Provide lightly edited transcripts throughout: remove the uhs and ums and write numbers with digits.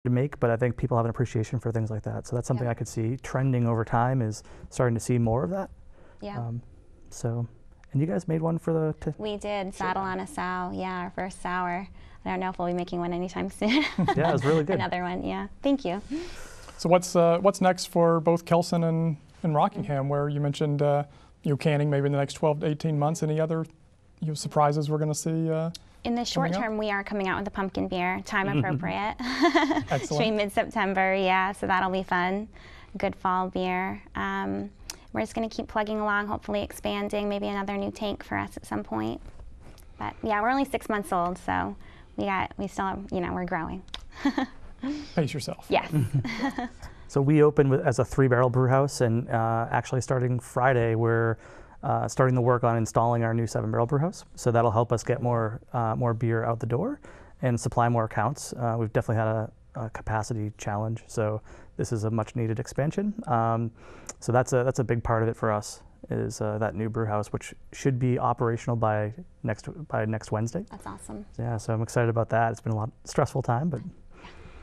to make, but I think people have an appreciation for things like that. So that's something I could see trending over time, is starting to see more of that. Yeah. And you guys made one for the... We did, Saddle on a Sow, yeah, our first sour. I don't know if we'll be making one anytime soon. Yeah, it was really good. Another one, yeah. Thank you. So what's next for both Kelsen and Rockingham, where you mentioned canning maybe in the next 12 to 18 months? Any other surprises we're going to see? In the short term, we are coming out with a pumpkin beer, time appropriate. Excellent. Should be mid-September, yeah, so that'll be fun. Good fall beer. We're just going to keep plugging along, hopefully expanding, maybe another new tank for us at some point. But yeah, we're only 6 months old, so we still, we're growing. Pace yourself. Yes. So we opened as a 3-barrel brew house, and actually starting Friday, we're starting the work on installing our new 7-barrel brew house. So that'll help us get more beer out the door and supply more accounts. We've definitely had a capacity challenge, so this is a much needed expansion. So that's a big part of it for us, is that new brew house, which should be operational by next Wednesday. That's awesome. Yeah, so I'm excited about that. It's been a stressful time, but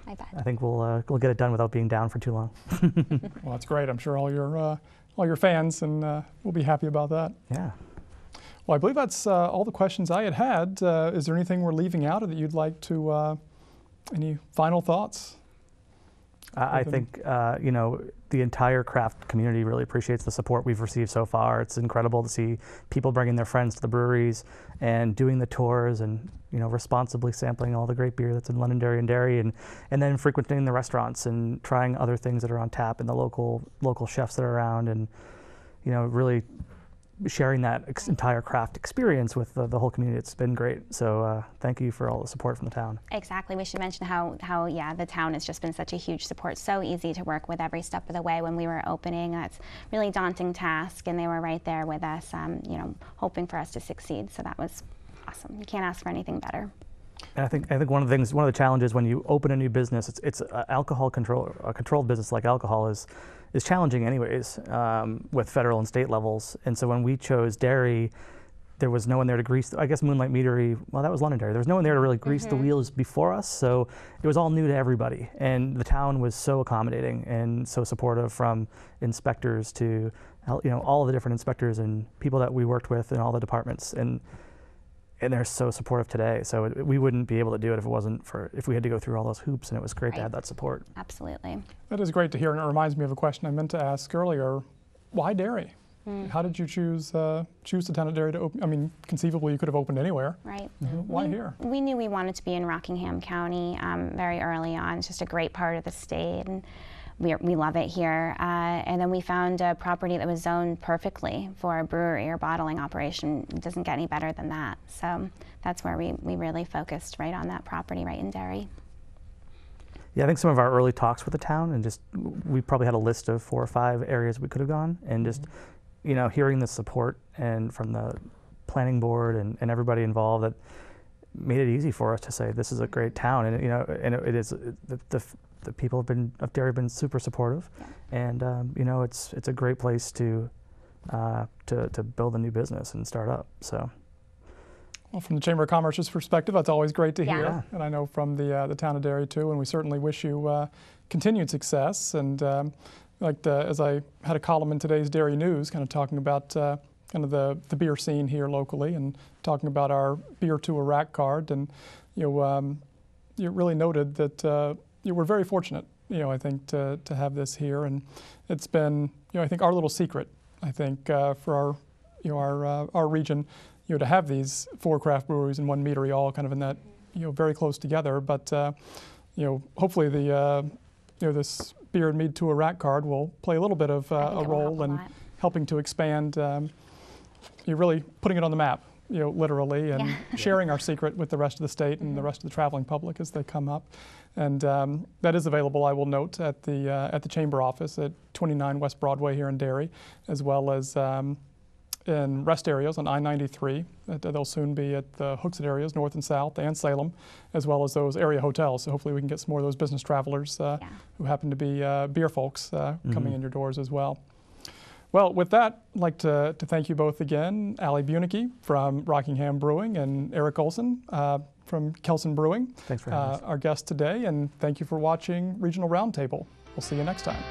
I bet. I think we'll get it done without being down for too long. Well, that's great. I'm sure all your fans and will be happy about that. Yeah. Well, I believe that's all the questions I had. Is there anything we're leaving out or that you'd like to? Any final thoughts? I think the entire craft community really appreciates the support we've received so far. It's incredible to see people bringing their friends to the breweries and doing the tours, and responsibly sampling all the great beer that's in Londonderry and Derry, and then frequenting the restaurants and trying other things that are on tap and the local chefs that are around, and really sharing that entire craft experience with the whole community. It's been great. So thank you for all the support from the town. Exactly. We should mention how the town has just been such a huge support. So easy to work with every step of the way. When we were opening, that's really daunting task, and they were right there with us, hoping for us to succeed. So that was awesome. You can't ask for anything better. And I think one of the challenges when you open a new business, it's alcohol control. A controlled business like alcohol is challenging anyways, with federal and state levels. And so when we chose Derry, there was no one there to grease. I guess Moonlight Meadery, well, that was Londonderry. There was no one there to really grease the wheels before us. So it was all new to everybody. And the town was so accommodating and so supportive, from inspectors to all of the different inspectors and people that we worked with in all the departments. And they're so supportive today. So we wouldn't be able to do it if we had to go through all those hoops, and it was great to have that support. Absolutely. That is great to hear, and it reminds me of a question I meant to ask earlier. Why Derry? How did you choose the town of Derry to open? I mean, conceivably you could have opened anywhere. Right. Why here? We knew we wanted to be in Rockingham County very early on. It's just a great part of the state, and we love it here. And then we found a property that was zoned perfectly for a brewery or bottling operation. It doesn't get any better than that. So that's where we really focused, right on that property right in Derry. Yeah, I think some of our early talks with the town, and we probably had a list of 4 or 5 areas we could have gone, and just hearing the support and from the planning board and everybody involved, that made it easy for us to say this is a great town. And it is, the people of Derry have been super supportive, and it's a great place to build a new business and start up. So. Well, from the Chamber of Commerce's perspective, that's always great to hear, Yeah. and I know from the town of Derry too. And we certainly wish you continued success. And as I had a column in today's Derry News, kind of talking about kind of the beer scene here locally, and talking about our beer to a rack card, and you really noted that. We're very fortunate, I think, to have this here, and it's been, I think, our little secret, I think, for our region, to have these 4 craft breweries and 1 meadery, all kind of in that, very close together. But hopefully this beer and mead to a rack card will play a little bit of a role in helping to expand. You're really putting it on the map, literally, and sharing our secret with the rest of the state and the rest of the traveling public as they come up. And that is available, I will note, at the Chamber office at 29 West Broadway here in Derry, as well as in rest areas on I-93. They'll soon be at the Hooksett areas, north and south, and Salem, as well as those area hotels. So hopefully we can get some more of those business travelers who happen to be beer folks coming in your doors as well. Well, with that, I'd like to thank you both again, Ali Buinicky from Rockingham Brewing and Erik Kelsen from Kelsen Brewing. Thanks for having us. Our guest today, and thank you for watching Regional Roundtable. We'll see you next time.